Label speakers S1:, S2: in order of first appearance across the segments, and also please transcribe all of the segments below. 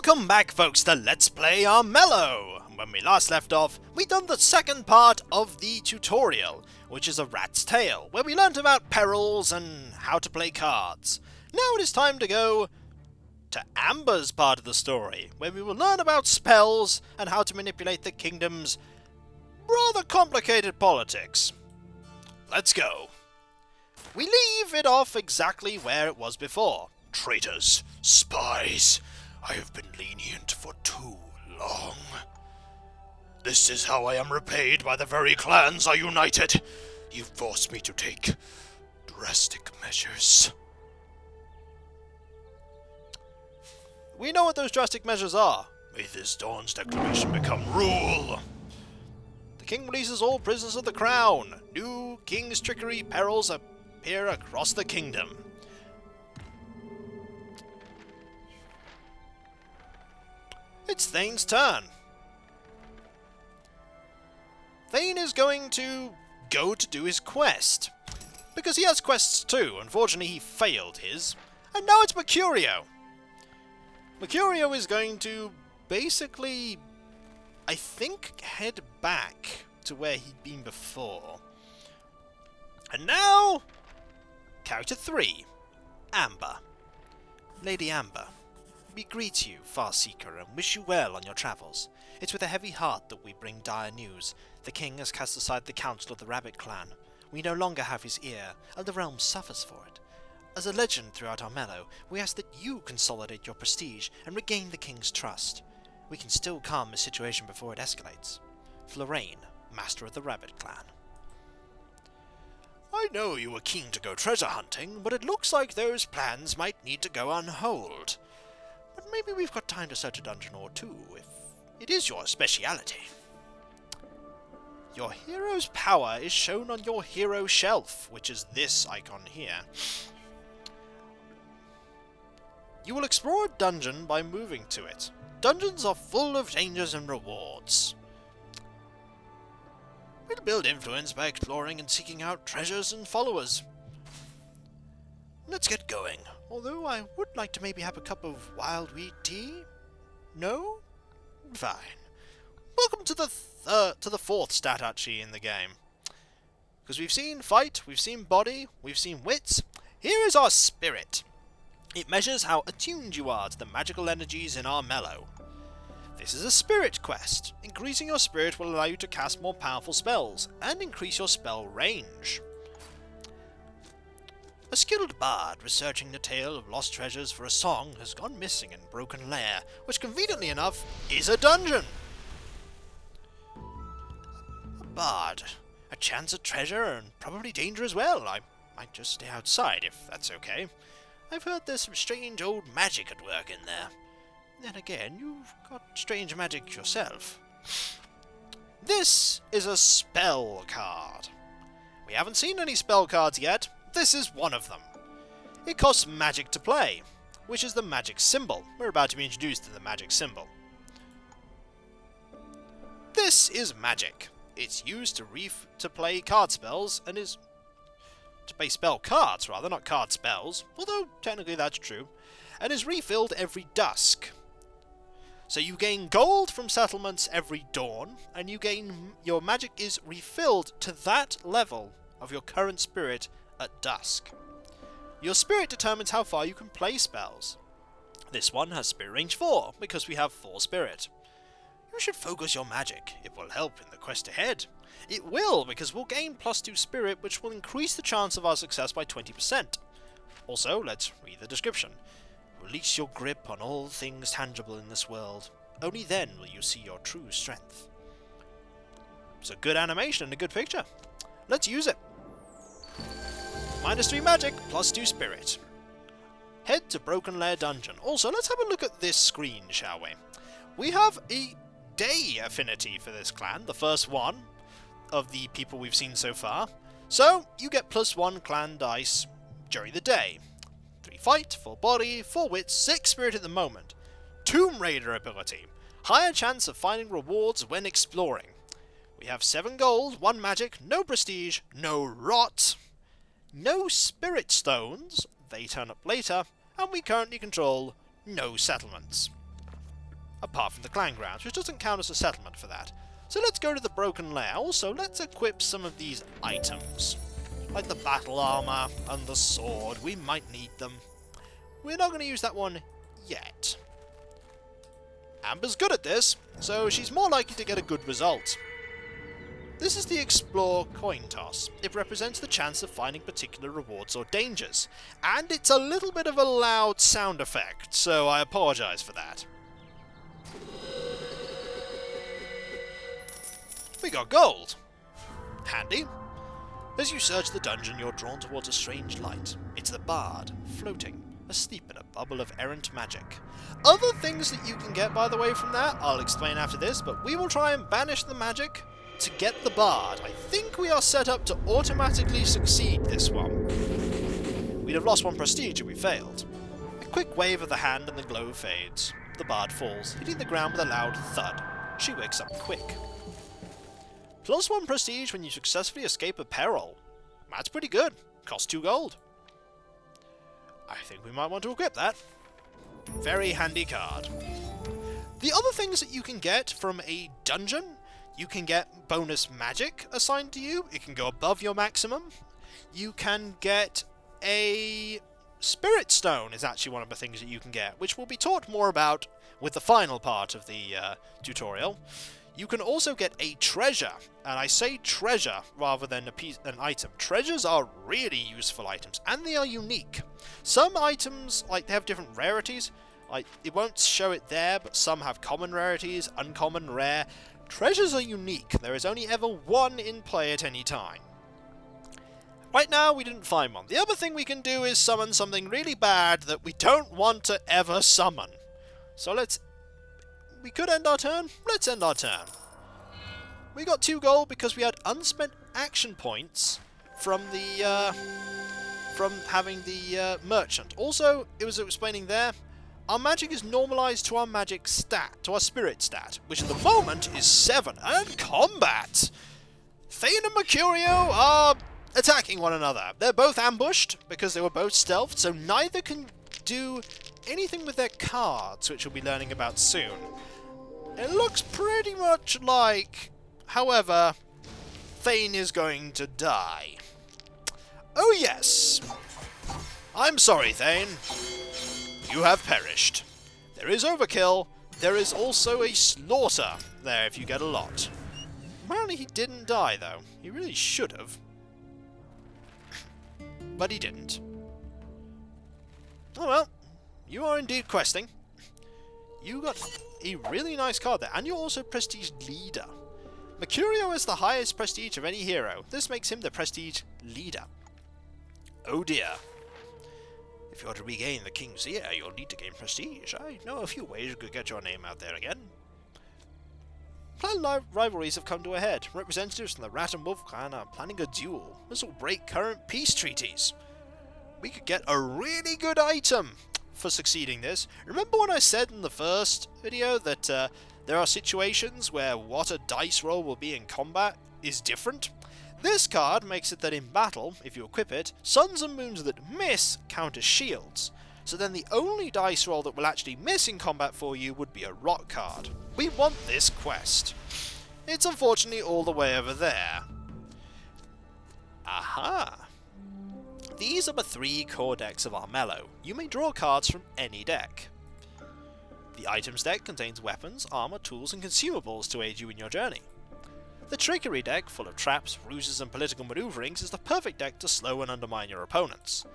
S1: Welcome back, folks, to Let's Play Armello! When we last left off, we'd done the second part of the tutorial, which is A Rat's Tale, where we learnt about perils and how to play cards. Now it is time to go to Amber's part of the story, where we will learn about spells and how to manipulate the kingdom's rather complicated politics. Let's go. We leave it off exactly where it was before. Traitors, spies, I have been lenient for too long. This is how I am repaid by the very clans I united. You forced me to take drastic measures. We know what those drastic measures are. May this Dawn's declaration become rule. The king releases all prisoners of the crown. New king's trickery perils appear across the kingdom. It's Thane's turn. Thane is going to go to do his quest. Because he has quests too. Unfortunately, he failed his. And now it's Mercurio. Mercurio is going to basically, I think, head back to where he'd been before. And now, character 3, Amber. Lady Amber. We greet you, Farseeker, and wish you well on your travels. It's with a heavy heart that we bring dire news. The king has cast aside the counsel of the Rabbit clan. We no longer have his ear, and the realm suffers for it. As a legend throughout Armello, we ask that you consolidate your prestige and regain the king's trust. We can still calm the situation before it escalates. Florane, Master of the Rabbit clan. I know you were keen to go treasure hunting, but it looks like those plans might need to go on hold. But maybe we've got time to search a dungeon or two, if it is your speciality. Your hero's power is shown on your hero shelf, which is this icon here. You will explore a dungeon by moving to it. Dungeons are full of dangers and rewards. We'll build influence by exploring and seeking out treasures and followers. Let's get going. Although I would like to maybe have a cup of wild wheat tea? No? Fine. Welcome to the fourth stat actually in the game. Because we've seen fight, we've seen body, we've seen wits. Here is our spirit. It measures how attuned you are to the magical energies in Armello. This is a spirit quest. Increasing your spirit will allow you to cast more powerful spells and increase your spell range. A skilled bard researching the tale of lost treasures for a song has gone missing in Broken Lair, which conveniently enough is a dungeon. A bard. A chance at treasure and probably danger as well. I might just stay outside if that's okay. I've heard there's some strange old magic at work in there. Then again, you've got strange magic yourself. This is a spell card. We haven't seen any spell cards yet. This is one of them. It costs magic to play, which is the magic symbol. We're about to be introduced to the magic symbol. This is magic. It's used to play card spells and is to play spell cards rather, not card spells, although technically that's true, and is refilled every dusk. So you gain gold from settlements every dawn, and your magic is refilled to that level of your current spirit at dusk. Your spirit determines how far you can play spells. This one has spirit range 4, because we have 4 spirit. You should focus your magic. It will help in the quest ahead. It will, because we'll gain +2 spirit, which will increase the chance of our success by 20%. Also, let's read the description. Release your grip on all things tangible in this world. Only then will you see your true strength. It's a good animation and a good picture. Let's use it. -3 magic, +2 spirit. Head to Broken Lair Dungeon. Also, let's have a look at this screen, shall we? We have a day affinity for this clan, the first one of the people we've seen so far. So, you get +1 clan dice during the day. 3 fight, 4 body, 4 wits, 6 spirit at the moment. Tomb Raider ability. Higher chance of finding rewards when exploring. We have 7 gold, 1 magic, no prestige, no rot. No spirit stones, they turn up later, and we currently control no settlements. apart from the clan grounds, which doesn't count as a settlement for that. So let's go to the broken lair. Also, let's equip some of these items, like the battle armor and the sword. We might need them. We're not going to use that one yet. Amber's good at this, so she's more likely to get a good result. This is the Explore coin toss. It represents the chance of finding particular rewards or dangers, and it's a little bit of a loud sound effect, so I apologise for that. We got gold! Handy. As you search the dungeon, you're drawn towards a strange light. It's the bard, floating, asleep in a bubble of errant magic. Other things that you can get, by the way, from that, I'll explain after this, but we will try and banish the magic to get the bard. I think we are set up to automatically succeed this one. We'd have lost 1 prestige if we failed. A quick wave of the hand and the glow fades. The bard falls, hitting the ground with a loud thud. She wakes up quick. +1 prestige when you successfully escape a peril. That's pretty good. Costs 2 gold. I think we might want to equip that. Very handy card. The other things that you can get from a dungeon, you can get bonus magic assigned to you. It can go above your maximum. You can get a spirit stone is actually one of the things that you can get, which we'll be taught more about with the final part of the tutorial. You can also get a treasure, and I say treasure rather than an item. Treasures are really useful items, and they are unique. Some items, like, they have different rarities. Like, it won't show it there, but some have common rarities, uncommon, rare. Treasures are unique. There is only ever one in play at any time. Right now, we didn't find one. The other thing we can do is summon something really bad that we don't want to ever summon. So we could end our turn. Let's end our turn. We got 2 gold because we had unspent action points from having the merchant. Also, it was explaining there, our magic is normalized to our magic stat, to our spirit stat, which at the moment is 7. And combat! Thane and Mercurio are attacking one another. They're both ambushed because they were both stealthed, so neither can do anything with their cards, which we'll be learning about soon. It looks pretty much like, however, Thane is going to die. Oh yes! I'm sorry, Thane. You have perished. There is overkill. There is also a slaughter there if you get a lot. Apparently he didn't die, though. He really should have. But he didn't. Oh well. You are indeed questing. You got a really nice card there, and you're also Prestige Leader. Mercurio is the highest prestige of any hero. This makes him the Prestige Leader. Oh dear. If you're to regain the King's Ear, you'll need to gain prestige. I know a few ways you could get your name out there again. Clan rivalries have come to a head. Representatives from the Rat and Wolf clan are planning a duel. This will break current peace treaties. We could get a really good item for succeeding this. Remember when I said in the first video that there are situations where what a dice roll will be in combat is different? This card makes it that in battle, if you equip it, suns and moons that miss count as shields. So then the only dice roll that will actually miss in combat for you would be a rock card. We want this quest. It's unfortunately all the way over there. Aha! These are the 3 core decks of Armello. You may draw cards from any deck. The items deck contains weapons, armor, tools, and consumables to aid you in your journey. The trickery deck, full of traps, ruses, and political maneuverings, is the perfect deck to slow and undermine your opponents.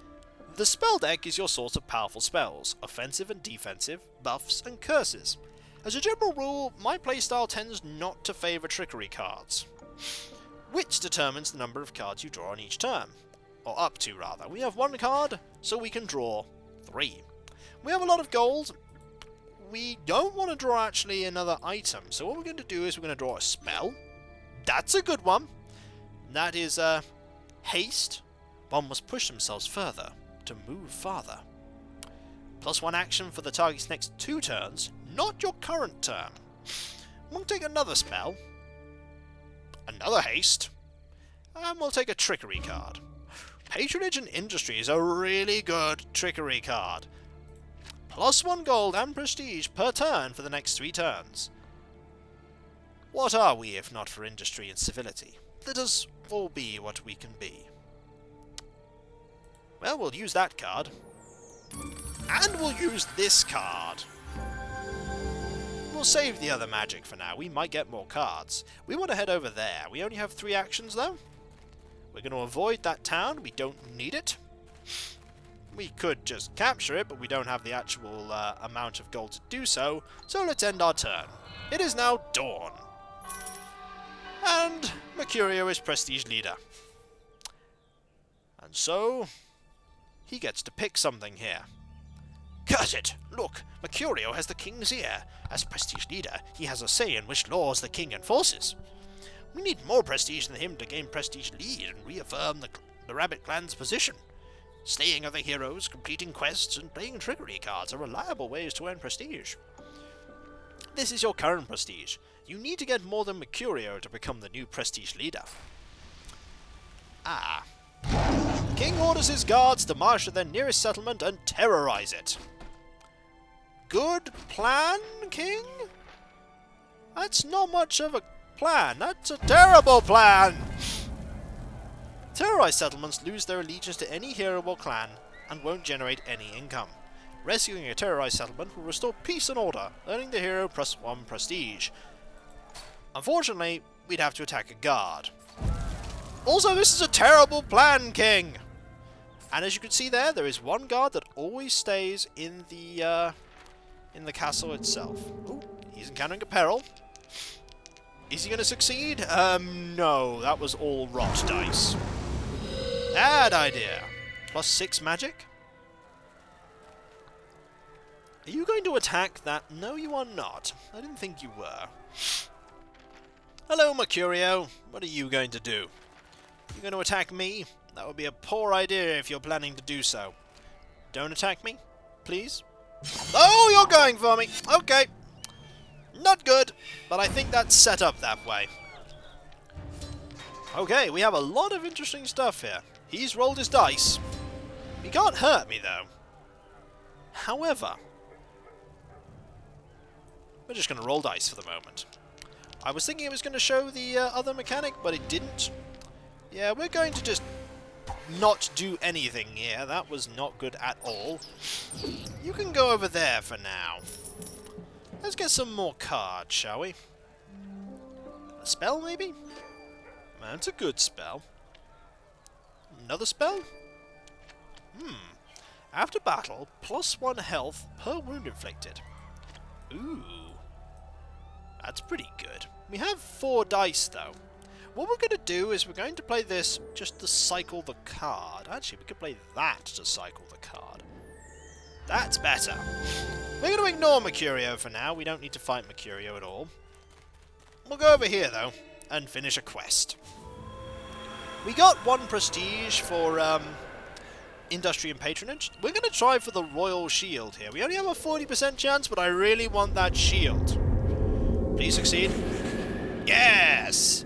S1: The spell deck is your source of powerful spells, offensive and defensive, buffs, and curses. As a general rule, my playstyle tends not to favour trickery cards, which determines the number of cards you draw on each turn. Or up to, rather. We have 1 card, so we can draw 3. We have a lot of gold. We don't want to draw actually another item, so what we're going to do is we're going to draw a spell. That's a good one. That is haste. One must push themselves further to move farther. +1 action for the target's next 2 turns, not your current turn. We'll take another spell. Another haste. And we'll take a trickery card. Patronage and Industry is a really good trickery card. +1 gold and prestige per turn for the next 3 turns. What are we if not for industry and civility? Let us all be what we can be. Well, we'll use that card. And we'll use this card. We'll save the other magic for now. We might get more cards. We want to head over there. We only have 3 actions though. We're going to avoid that town. We don't need it. We could just capture it, but we don't have the actual amount of gold to do so. So let's end our turn. It is now dawn. And Mercurio is prestige leader. And so he gets to pick something here. Curse it! Look, Mercurio has the king's ear. As prestige leader, he has a say in which laws the king enforces. We need more prestige than him to gain prestige lead and reaffirm the Rabbit Clan's position. Slaying other heroes, completing quests, and playing trickery cards are reliable ways to earn prestige. This is your current prestige. You need to get more than Mercurio to become the new prestige leader. Ah. The king orders his guards to march to their nearest settlement and terrorize it. Good plan, king? That's not much of a plan. That's a terrible plan! Terrorized settlements lose their allegiance to any hero or clan and won't generate any income. Rescuing a terrorized settlement will restore peace and order, earning the hero +1 prestige. Unfortunately, we'd have to attack a guard. Also, this is a terrible plan, king! And as you can see there is one guard that always stays in the castle itself. Ooh, he's encountering a peril. Is he going to succeed? No, that was all rot dice. Bad idea. +6 magic? Are you going to attack that? No, you are not. I didn't think you were. Hello, Mercurio. What are you going to do? You're going to attack me? That would be a poor idea if you're planning to do so. Don't attack me, please. Oh, you're going for me. Okay. Not good, but I think that's set up that way. Okay, we have a lot of interesting stuff here. He's rolled his dice. He can't hurt me, though. However, we're just going to roll dice for the moment. I was thinking it was going to show the other mechanic, but it didn't. Yeah, we're going to just not do anything here. That was not good at all. You can go over there for now. Let's get some more cards, shall we? A spell, maybe? That's a good spell. Another spell? After battle, +1 health per wound inflicted. Ooh. That's pretty good. We have 4 dice, though. What we're going to do is we're going to play this just to cycle the card. Actually, we could play that to cycle the card. That's better. We're going to ignore Mercurio for now. We don't need to fight Mercurio at all. We'll go over here, though, and finish a quest. We got 1 prestige for industry and patronage. We're going to try for the royal shield here. We only have a 40% chance, but I really want that shield. Please succeed. Yes!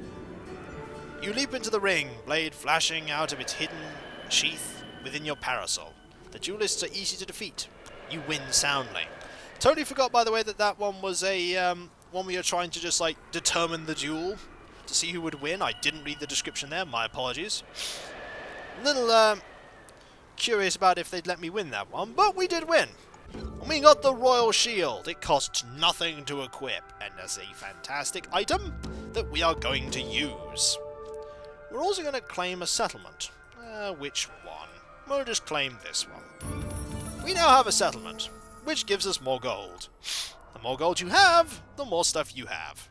S1: You leap into the ring, blade flashing out of its hidden sheath within your parasol. The duelists are easy to defeat. You win soundly. Totally forgot, by the way, that that one was a one where you're trying to just, like, determine the duel to see who would win. I didn't read the description there. My apologies. A little curious about if they'd let me win that one, but we did win. And we got the Royal Shield. It costs nothing to equip, and is a fantastic item that we are going to use. We're also going to claim a settlement. Which one? We'll just claim this one. We now have a settlement, which gives us more gold. The more gold you have, the more stuff you have.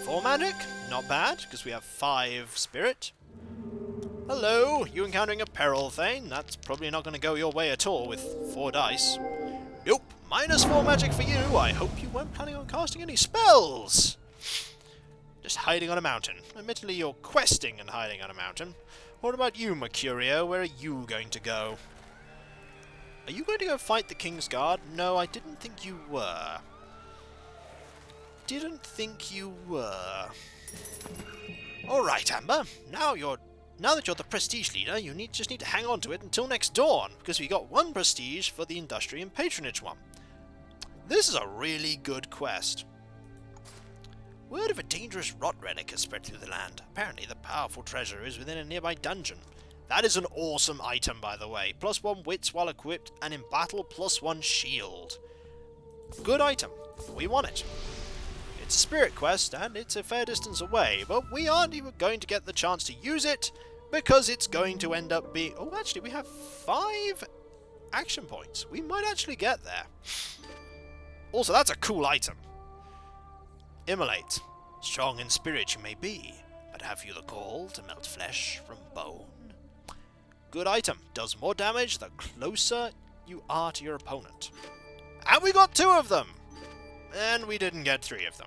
S1: 4 magic, not bad, because we have 5 spirit. Hello, you encountering a peril, Thane? That's probably not going to go your way at all with 4 dice. Nope, -4 magic for you. I hope you weren't planning on casting any spells. Just hiding on a mountain. Admittedly, you're questing and hiding on a mountain. What about you, Mercurio? Where are you going to go? Are you going to go fight the King's Guard? No, I didn't think you were. Didn't think you were. Alright, Amber. Now Now that you're the prestige leader, you just need to hang on to it until next dawn, because we got 1 prestige for the industry and patronage one. This is a really good quest. Word of a dangerous rot relic has spread through the land. Apparently the powerful treasure is within a nearby dungeon. That is an awesome item, by the way. +1 wits while equipped, and in battle +1 shield. Good item. We want it. It's a spirit quest, and it's a fair distance away, but we aren't even going to get the chance to use it, because it's going to end up being... Oh, actually, we have 5 action points. We might actually get there. Also, that's a cool item. Immolate. Strong in spirit you may be, but have you the gall to melt flesh from bone? Good item. Does more damage the closer you are to your opponent. And we got 2 of them! And we didn't get 3 of them.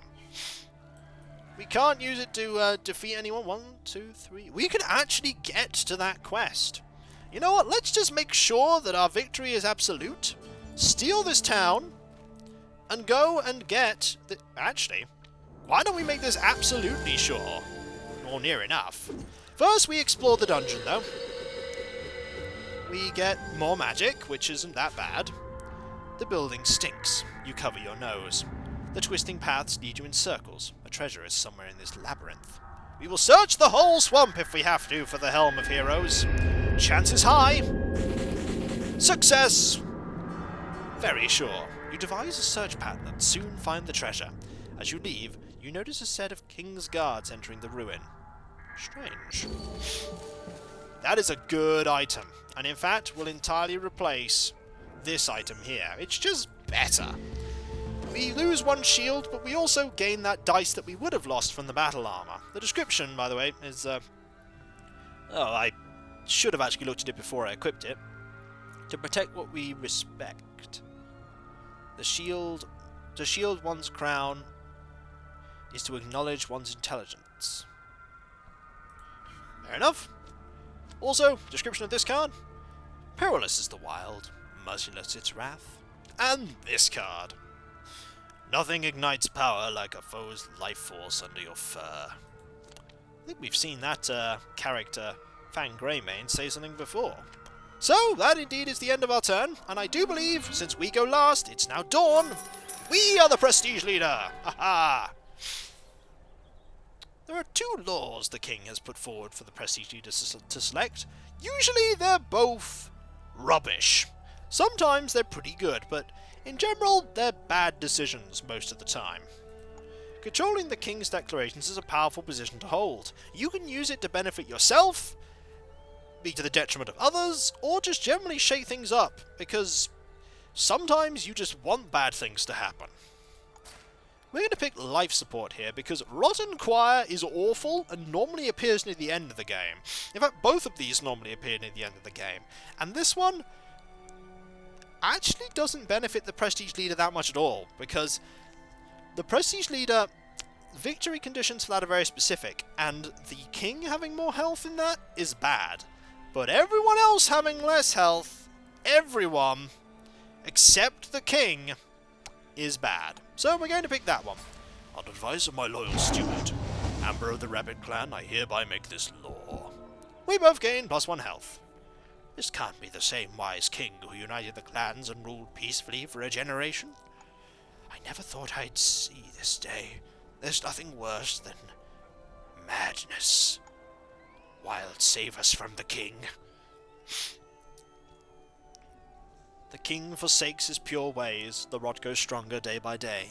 S1: We can't use it to defeat anyone. 1, 2, 3. We can actually get to that quest. You know what? Let's just make sure that our victory is absolute. Steal this town. And go and get... Actually, why don't we make this absolutely sure? Or near enough. First, we explore the dungeon, though. We get more magic, which isn't that bad. The building stinks. You cover your nose. The twisting paths lead you in circles. A treasure is somewhere in this labyrinth. We will search the whole swamp if we have to for the Helm of Heroes. Chances high. Success! Very sure. You devise a search pattern and soon find the treasure. As you leave, you notice a set of King's Guards entering the ruin. Strange. That is a good item, and in fact will entirely replace this item here. It's just better. We lose 1 shield, but we also gain that dice that we would have lost from the battle armor. The description, by the way, is... Oh, I should have actually looked at it before I equipped it. To protect what we respect. To shield one's crown is to acknowledge one's intelligence. Fair enough. Also, description of this card. Perilous is the wild, merciless its wrath. And this card. Nothing ignites power like a foe's life force under your fur. I think we've seen that character, Fang Greymane, say something before. So, that indeed is the end of our turn, and I do believe, since we go last, it's now dawn. We are the prestige leader! Ha-ha! There are 2 laws the king has put forward for the prestige leader to select. Usually they're both rubbish. Sometimes they're pretty good, but in general they're bad decisions most of the time. Controlling the king's declarations is a powerful position to hold. You can use it to benefit yourself, be to the detriment of others, or just generally shake things up, because sometimes you just want bad things to happen. We're going to pick life support here, because Rotten Choir is awful and normally appears near the end of the game. In fact, both of these normally appear near the end of the game. And this one actually doesn't benefit the Prestige Leader that much at all, because the Prestige Leader, victory conditions for that are very specific, and the King having more health in that is bad. But everyone else having less health, everyone, except the King, is bad. So we're going to pick that one. On advice of my loyal steward, Amber of the Rabbit Clan, I hereby make this law. We both gain +1 health. This can't be the same wise king who united the clans and ruled peacefully for a generation. I never thought I'd see this day. There's nothing worse than madness. Wild, save us from the king. The king forsakes his pure ways, the rot goes stronger day by day.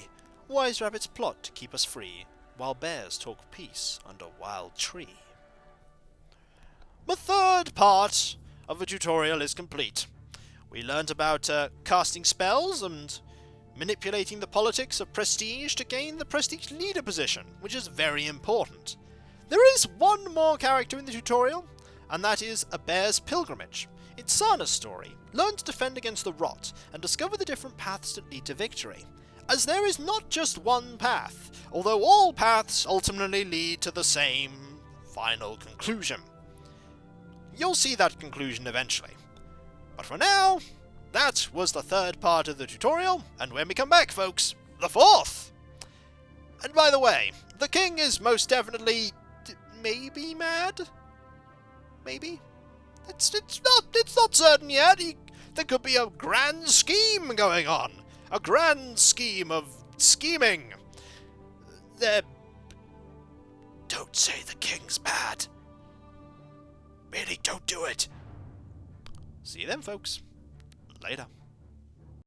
S1: Wise rabbits plot to keep us free, while bears talk peace under wild tree. The third part of the tutorial is complete. We learnt about casting spells and manipulating the politics of prestige to gain the prestige leader position, which is very important. There is one more character in the tutorial, and that is a bear's pilgrimage. It's Sana's story. Learn to defend against the rot, and discover the different paths that lead to victory. As there is not just one path, although all paths ultimately lead to the same final conclusion. You'll see that conclusion eventually. But for now, that was the third part of the tutorial, and when we come back, folks, the fourth! And by the way, the king is most definitely maybe mad? maybe? It's not certain yet. There could be a grand scheme going on. A grand scheme of scheming. Don't say the king's mad. Really, don't do it. See you then, folks. Later.